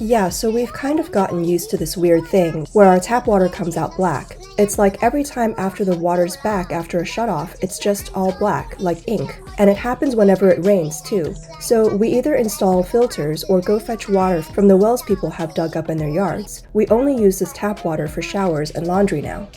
Yeah, so we've kind of gotten used to this weird thing where our tap water comes out black. It's like every time after the water's back after a shutoff, it's just all black, like ink. And it happens whenever it rains, too. So we either install filters or go fetch water from the wells people have dug up in their yards. We only use this tap water for showers and laundry now.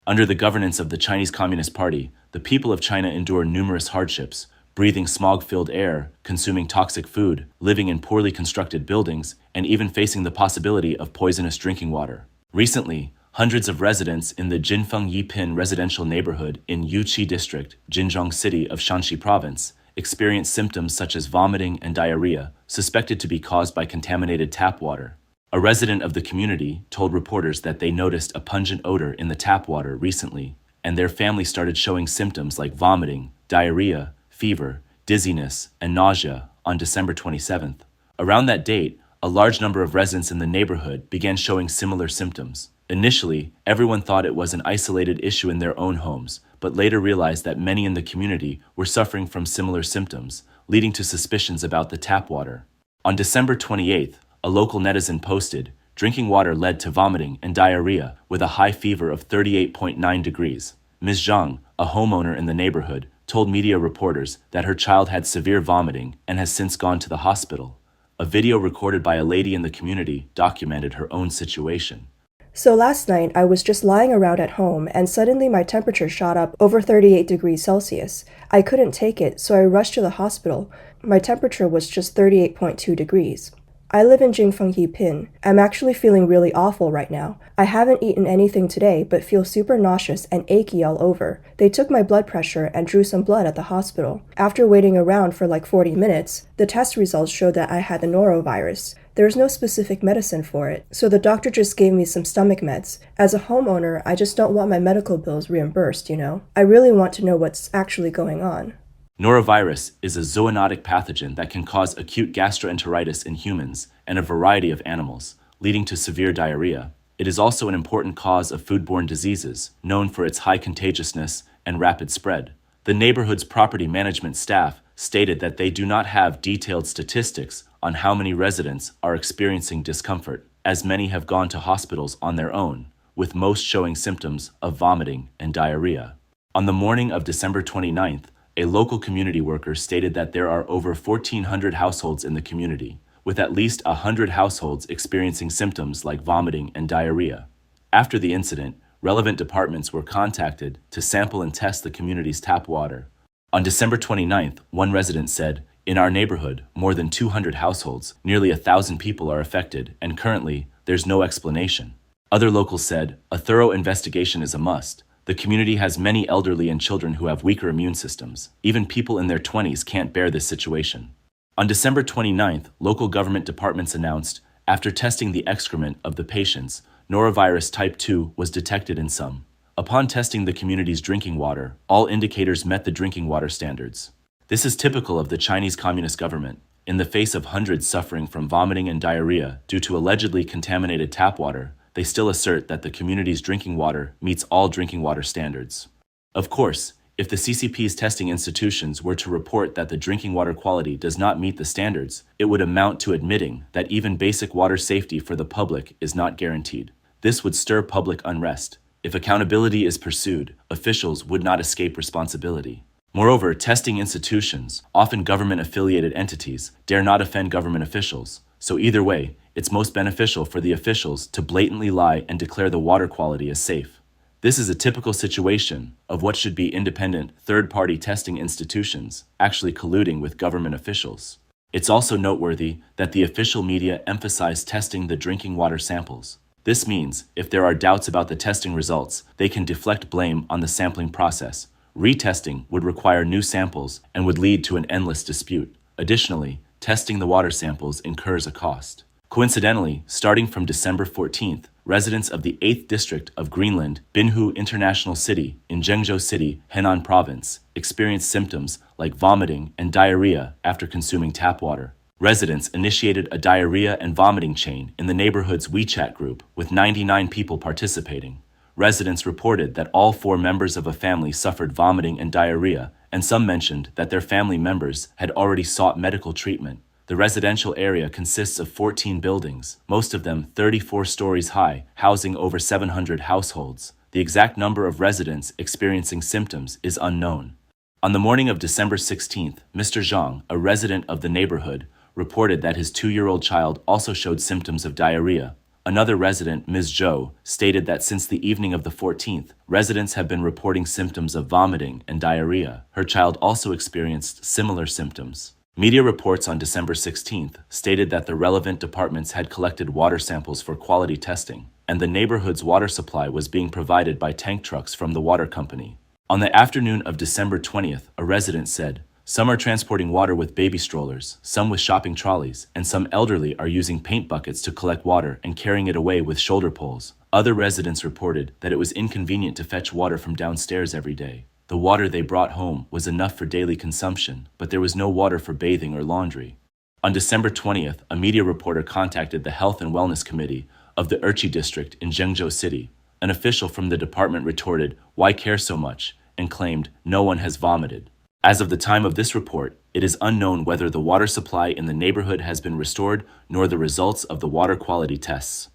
Under the governance of the Chinese Communist Party, the people of China endure numerous hardships, breathing smog-filled air, consuming toxic food, living in poorly constructed buildings, and even facing the possibility of poisonous drinking water. Recently, hundreds of residents in the Jinfeng Yipin residential neighborhood in Yuci District, Jingzhong city of Shanxi province, experienced symptoms such as vomiting and diarrhea, suspected to be caused by contaminated tap water. A resident of the community told reporters that they noticed a pungent odor in the tap water recently, and their family started showing symptoms like vomiting, diarrhea, fever, dizziness, and nausea on December 27th. Around that date, a large number of residents in the neighborhood began showing similar symptoms. Initially, everyone thought it was an isolated issue in their own homes, but later realized that many in the community were suffering from similar symptoms, leading to suspicions about the tap water. On December 28th, a local netizen posted, "Drinking water led to vomiting and diarrhea with a high fever of 38.9 degrees. Ms. Zhang, a homeowner in the neighborhood, told media reporters that her child had severe vomiting and has since gone to the hospital. A video recorded by a lady in the community documented her own situation. So last night, I was just lying around at home and suddenly my temperature shot up over 38 degrees Celsius. I couldn't take it, so I rushed to the hospital. My temperature was just 38.2 degrees. I live in Jinfeng Yipin. I'm actually feeling really awful right now. I haven't eaten anything today, but feel super nauseous and achy all over. They took my blood pressure and drew some blood at the hospital. After waiting around for like 40 minutes, the test results showed that I had the norovirus. There's no specific medicine for it, so the doctor just gave me some stomach meds. As a homeowner, I just don't want my medical bills reimbursed, you know? I really want to know what's actually going on." Norovirus is a zoonotic pathogen that can cause acute gastroenteritis in humans and a variety of animals, leading to severe diarrhea. It is also an important cause of foodborne diseases, known for its high contagiousness and rapid spread. The neighborhood's property management staff stated that they do not have detailed statistics on how many residents are experiencing discomfort, as many have gone to hospitals on their own, with most showing symptoms of vomiting and diarrhea. On the morning of December 29th, a local community worker stated that there are over 1,400 households in the community, with at least 100 households experiencing symptoms like vomiting and diarrhea. After the incident, relevant departments were contacted to sample and test the community's tap water. On December 29th, one resident said, "In our neighborhood, more than 200 households, nearly 1,000 people are affected, and currently, there's no explanation." Other locals said, "A thorough investigation is a must. The community has many elderly and children who have weaker immune systems. Even people in their 20s can't bear this situation." On December 29th, local government departments announced, after testing the excrement of the patients, norovirus type 2 was detected in some. Upon testing the community's drinking water, all indicators met the drinking water standards. This is typical of the Chinese Communist government. In the face of hundreds suffering from vomiting and diarrhea due to allegedly contaminated tap water, they still assert that the community's drinking water meets all drinking water standards. Of course, if the CCP's testing institutions were to report that the drinking water quality does not meet the standards, it would amount to admitting that even basic water safety for the public is not guaranteed. This would stir public unrest. If accountability is pursued, officials would not escape responsibility. Moreover, testing institutions, often government-affiliated entities, dare not offend government officials. So either way, it's most beneficial for the officials to blatantly lie and declare the water quality as safe. This is a typical situation of what should be independent, third-party testing institutions actually colluding with government officials. It's also noteworthy that the official media emphasize testing the drinking water samples. This means, if there are doubts about the testing results, they can deflect blame on the sampling process. Retesting would require new samples and would lead to an endless dispute. Additionally, testing the water samples incurs a cost. Coincidentally, starting from December 14th, residents of the 8th District of Greenland, Binhu International City in Zhengzhou City, Henan Province, experienced symptoms like vomiting and diarrhea after consuming tap water. Residents initiated a diarrhea and vomiting chain in the neighborhood's WeChat group, with 99 people participating. Residents reported that all 4 members of a family suffered vomiting and diarrhea, and some mentioned that their family members had already sought medical treatment. The residential area consists of 14 buildings, most of them 34 stories high, housing over 700 households. The exact number of residents experiencing symptoms is unknown. On the morning of December 16th, Mr. Zhang, a resident of the neighborhood, reported that his 2-year-old child also showed symptoms of diarrhea. Another resident, Ms. Zhou, stated that since the evening of the 14th, residents have been reporting symptoms of vomiting and diarrhea. Her child also experienced similar symptoms. Media reports on December 16th stated that the relevant departments had collected water samples for quality testing, and the neighborhood's water supply was being provided by tank trucks from the water company. On the afternoon of December 20th, a resident said, "Some are transporting water with baby strollers, some with shopping trolleys, and some elderly are using paint buckets to collect water and carrying it away with shoulder poles." Other residents reported that it was inconvenient to fetch water from downstairs every day. The water they brought home was enough for daily consumption, but there was no water for bathing or laundry. On December 20th, a media reporter contacted the Health and Wellness Committee of the Yuci District in Zhengzhou City. An official from the department retorted, "Why care so much?" and claimed, "No one has vomited." As of the time of this report, it is unknown whether the water supply in the neighborhood has been restored nor the results of the water quality tests.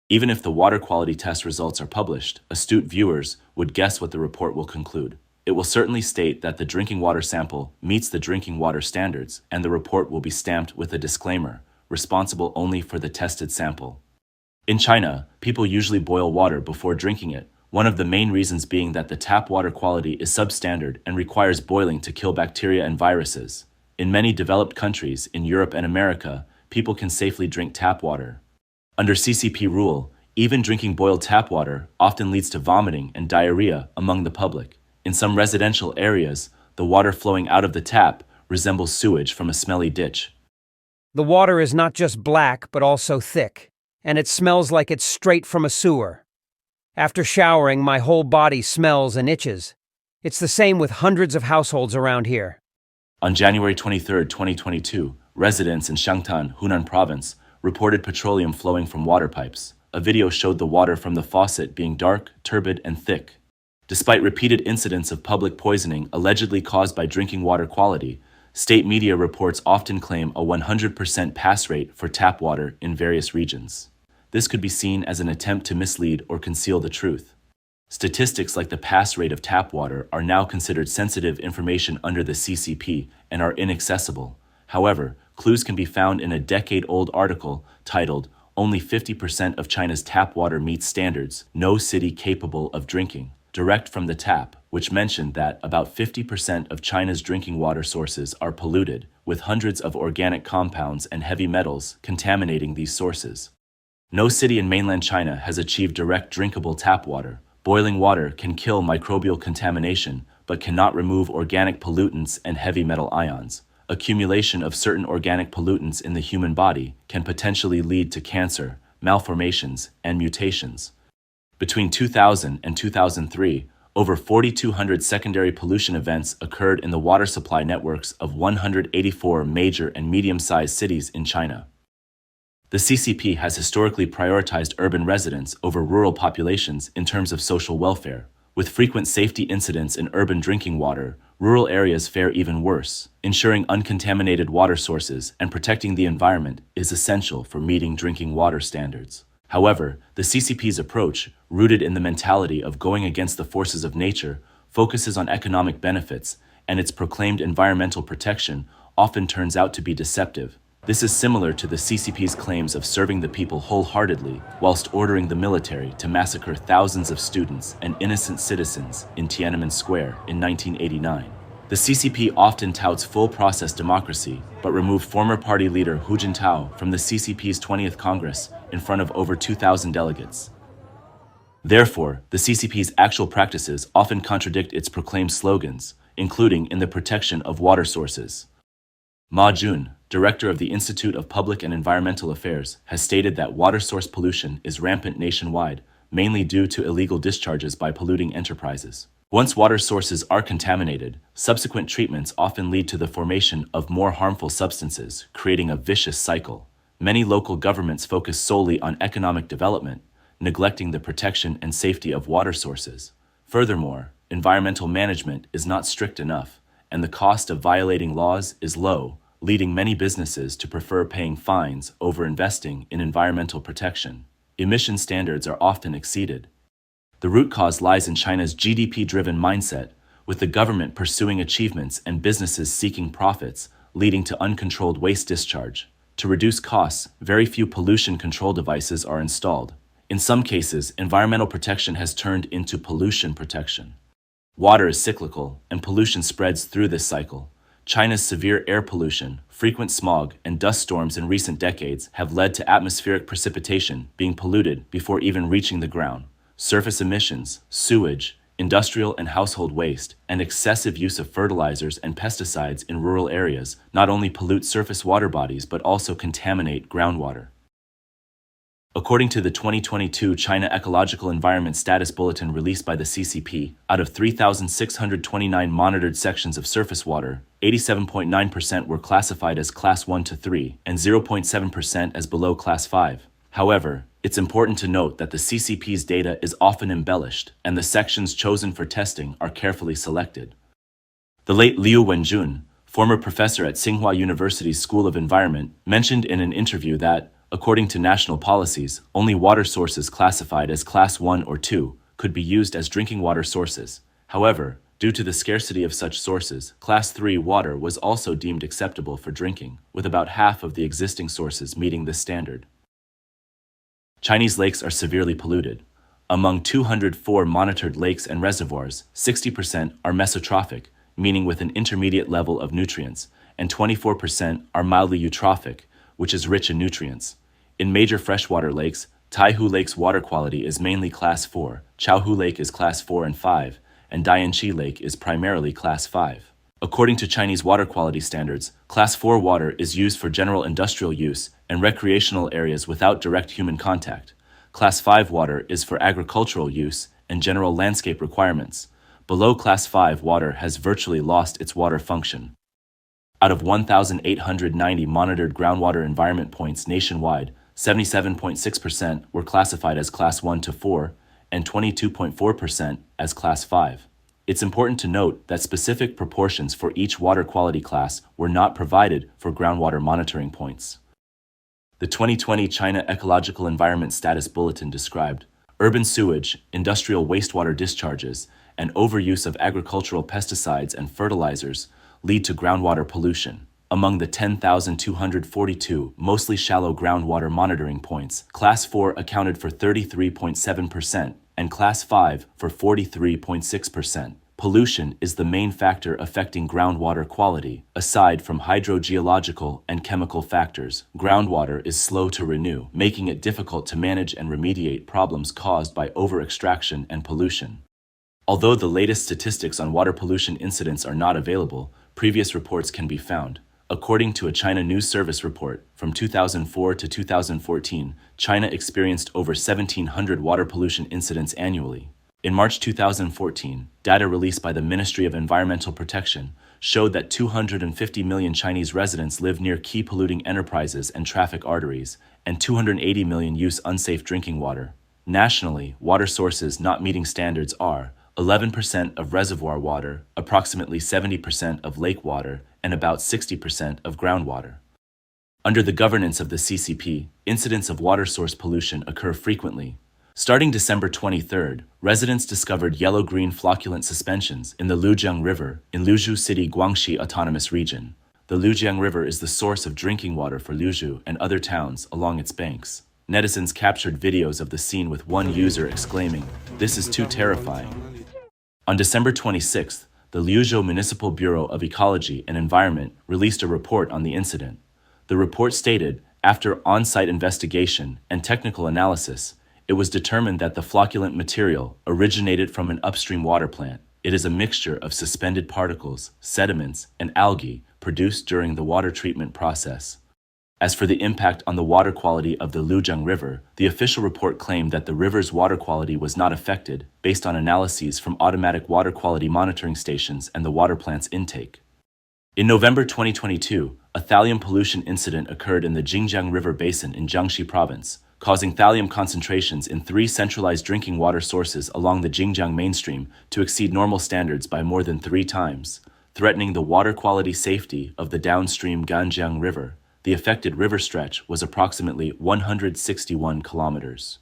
Even if the water quality test results are published, astute viewers would guess what the report will conclude. It will certainly state that the drinking water sample meets the drinking water standards, and the report will be stamped with a disclaimer, responsible only for the tested sample. In China, people usually boil water before drinking it, one of the main reasons being that the tap water quality is substandard and requires boiling to kill bacteria and viruses. In many developed countries in Europe and America, people can safely drink tap water. Under CCP rule, even drinking boiled tap water often leads to vomiting and diarrhea among the public. In some residential areas, the water flowing out of the tap resembles sewage from a smelly ditch. The water is not just black, but also thick, and it smells like it's straight from a sewer. After showering, my whole body smells and itches. It's the same with hundreds of households around here. On January 23, 2022, residents in Shanxi, Hunan Province, reported petroleum flowing from water pipes. A video showed the water from the faucet being dark, turbid, and thick. Despite repeated incidents of public poisoning allegedly caused by drinking water quality, state media reports often claim a 100% pass rate for tap water in various regions. This could be seen as an attempt to mislead or conceal the truth. Statistics like the pass rate of tap water are now considered sensitive information under the CCP and are inaccessible. However, clues can be found in a decade-old article titled, "Only 50% of China's tap water meets standards, no city capable of drinking," direct from the tap, which mentioned that about 50% of China's drinking water sources are polluted, with hundreds of organic compounds and heavy metals contaminating these sources. No city in mainland China has achieved direct drinkable tap water. Boiling water can kill microbial contamination, but cannot remove organic pollutants and heavy metal ions. Accumulation of certain organic pollutants in the human body can potentially lead to cancer, malformations, and mutations. Between 2000 and 2003, over 4,200 secondary pollution events occurred in the water supply networks of 184 major and medium-sized cities in China. The CCP has historically prioritized urban residents over rural populations in terms of social welfare. With frequent safety incidents in urban drinking water, rural areas fare even worse. Ensuring uncontaminated water sources and protecting the environment is essential for meeting drinking water standards. However, the CCP's approach, rooted in the mentality of going against the forces of nature, focuses on economic benefits, and its proclaimed environmental protection often turns out to be deceptive. This is similar to the CCP's claims of serving the people wholeheartedly, whilst ordering the military to massacre thousands of students and innocent citizens in Tiananmen Square in 1989. The CCP often touts full-process democracy, but removed former party leader Hu Jintao from the CCP's 20th Congress in front of over 2,000 delegates. Therefore, the CCP's actual practices often contradict its proclaimed slogans, including in the protection of water sources. Ma Jun, director of the Institute of Public and Environmental Affairs, has stated that water source pollution is rampant nationwide, mainly due to illegal discharges by polluting enterprises. Once water sources are contaminated, subsequent treatments often lead to the formation of more harmful substances, creating a vicious cycle. Many local governments focus solely on economic development, neglecting the protection and safety of water sources. Furthermore, environmental management is not strict enough, and the cost of violating laws is low, leading many businesses to prefer paying fines over investing in environmental protection. Emission standards are often exceeded. The root cause lies in China's GDP-driven mindset, with the government pursuing achievements and businesses seeking profits, leading to uncontrolled waste discharge. To reduce costs, very few pollution control devices are installed. In some cases, environmental protection has turned into pollution protection. Water is cyclical, and pollution spreads through this cycle. China's severe air pollution, frequent smog, and dust storms in recent decades have led to atmospheric precipitation being polluted before even reaching the ground. Surface emissions, sewage, industrial and household waste, and excessive use of fertilizers and pesticides in rural areas not only pollute surface water bodies but also contaminate groundwater. According to the 2022 China Ecological Environment Status Bulletin released by the CCP, out of 3,629 monitored sections of surface water, 87.9% were classified as Class 1 to 3 and 0.7% as below Class 5. However, it's important to note that the CCP's data is often embellished, and the sections chosen for testing are carefully selected. The late Liu Wenjun, former professor at Tsinghua University's School of Environment, mentioned in an interview that, according to national policies, only water sources classified as Class 1 or 2 could be used as drinking water sources. However, due to the scarcity of such sources, Class 3 water was also deemed acceptable for drinking, with about half of the existing sources meeting this standard. Chinese lakes are severely polluted. Among 204 monitored lakes and reservoirs, 60% are mesotrophic, meaning with an intermediate level of nutrients, and 24% are mildly eutrophic, which is rich in nutrients. In major freshwater lakes, Taihu Lake's water quality is mainly Class 4, Chaohu Lake is Class 4 and 5, and Dianchi Lake is primarily Class 5. According to Chinese water quality standards, Class 4 water is used for general industrial use and recreational areas without direct human contact. Class 5 water is for agricultural use and general landscape requirements. Below Class 5 water has virtually lost its water function. Out of 1,890 monitored groundwater environment points nationwide, 77.6% were classified as Class 1 to 4 and 22.4% as Class 5. It's important to note that specific proportions for each water quality class were not provided for groundwater monitoring points. The 2020 China Ecological Environment Status Bulletin described urban sewage, industrial wastewater discharges, and overuse of agricultural pesticides and fertilizers lead to groundwater pollution. Among the 10,242 mostly shallow groundwater monitoring points, Class 4 accounted for 33.7%, and Class 5 for 43.6%. Pollution is the main factor affecting groundwater quality. Aside from hydrogeological and chemical factors, groundwater is slow to renew, making it difficult to manage and remediate problems caused by over-extraction and pollution. Although the latest statistics on water pollution incidents are not available, previous reports can be found. According to a China News Service report, from 2004 to 2014, China experienced over 1,700 water pollution incidents annually. In March 2014, data released by the Ministry of Environmental Protection showed that 250 million Chinese residents live near key polluting enterprises and traffic arteries, and 280 million use unsafe drinking water. Nationally, water sources not meeting standards are 11% of reservoir water, approximately 70% of lake water, and about 60% of groundwater. Under the governance of the CCP, incidents of water source pollution occur frequently. Starting December 23rd, residents discovered yellow-green flocculent suspensions in the Lujiang River in Luzhu City, Guangxi Autonomous Region. The Lujiang River is the source of drinking water for Luzhu and other towns along its banks. Netizens captured videos of the scene with one user exclaiming, "This is too terrifying." On December 26th, the Liuzhou Municipal Bureau of Ecology and Environment released a report on the incident. The report stated, after on-site investigation and technical analysis, it was determined that the flocculent material originated from an upstream water plant. It is a mixture of suspended particles, sediments, and algae produced during the water treatment process. As for the impact on the water quality of the Lujiang River, the official report claimed that the river's water quality was not affected based on analyses from automatic water quality monitoring stations and the water plant's intake. In November 2022, a thallium pollution incident occurred in the Jingzhong River basin in Jiangxi province, causing thallium concentrations in 3 centralized drinking water sources along the Jingzhong mainstream to exceed normal standards by more than 3 times. threatening the water quality safety of the downstream Ganjiang River. The affected river stretch was approximately 161 kilometers.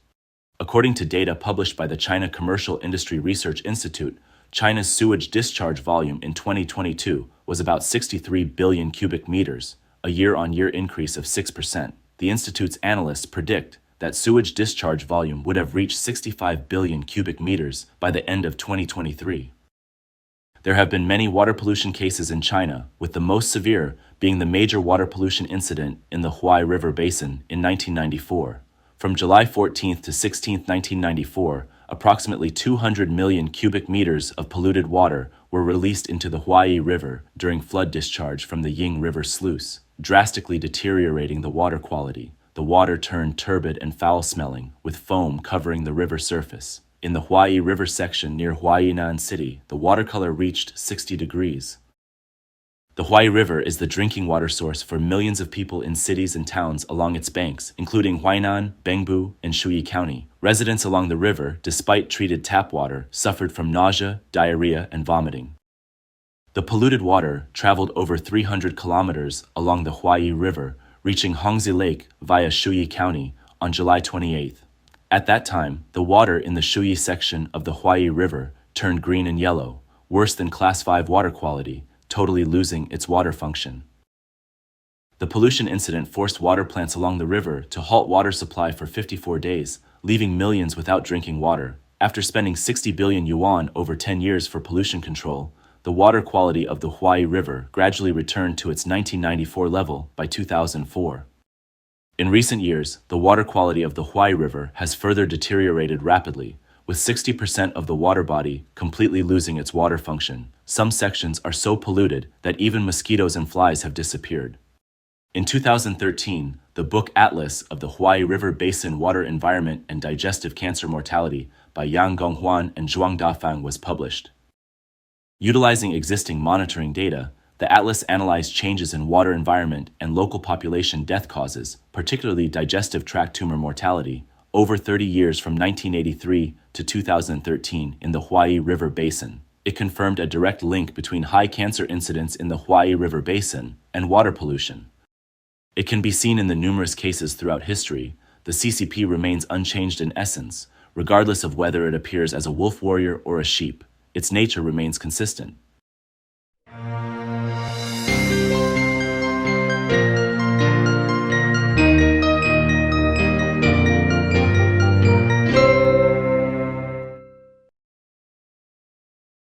According to data published by the China Commercial Industry Research Institute, China's sewage discharge volume in 2022 was about 63 billion cubic meters, a year-on-year increase of 6%. The institute's analysts predict that sewage discharge volume would have reached 65 billion cubic meters by the end of 2023. There have been many water pollution cases in China, with the most severe being the major water pollution incident in the Huai River basin in 1994. From July 14 to 16, 1994, approximately 200 million cubic meters of polluted water were released into the Huai River during flood discharge from the Ying River sluice, drastically deteriorating the water quality. The water turned turbid and foul-smelling, with foam covering the river surface. In the Huai River section near Huainan City, the water color reached 60 degrees. The Huai River is the drinking water source for millions of people in cities and towns along its banks, including Huainan, Bengbu, and Shui County. Residents along the river, despite treated tap water, suffered from nausea, diarrhea, and vomiting. The polluted water traveled over 300 kilometers along the Huai River, reaching Hongzi Lake via Shui County on July 28th. At that time, the water in the Shui section of the Huai River turned green and yellow, worse than Class 5 water quality, totally losing its water function. The pollution incident forced water plants along the river to halt water supply for 54 days, leaving millions without drinking water. After spending 60 billion yuan over 10 years for pollution control, the water quality of the Huai River gradually returned to its 1994 level by 2004. In recent years, the water quality of the Huai River has further deteriorated rapidly, with 60% of the water body completely losing its water function. Some sections are so polluted that even mosquitoes and flies have disappeared. In 2013, the book Atlas of the Huai River Basin Water Environment and Digestive Cancer Mortality by Yang Gonghuan and Zhuang Dafang was published. Utilizing existing monitoring data, the atlas analyzed changes in water environment and local population death causes, particularly digestive tract tumor mortality, over 30 years from 1983 to 2013 in the Huai River Basin. It confirmed a direct link between high cancer incidence in the Huai River Basin and water pollution. It can be seen in the numerous cases throughout history. The CCP remains unchanged in essence, regardless of whether it appears as a wolf warrior or a sheep. Its nature remains consistent.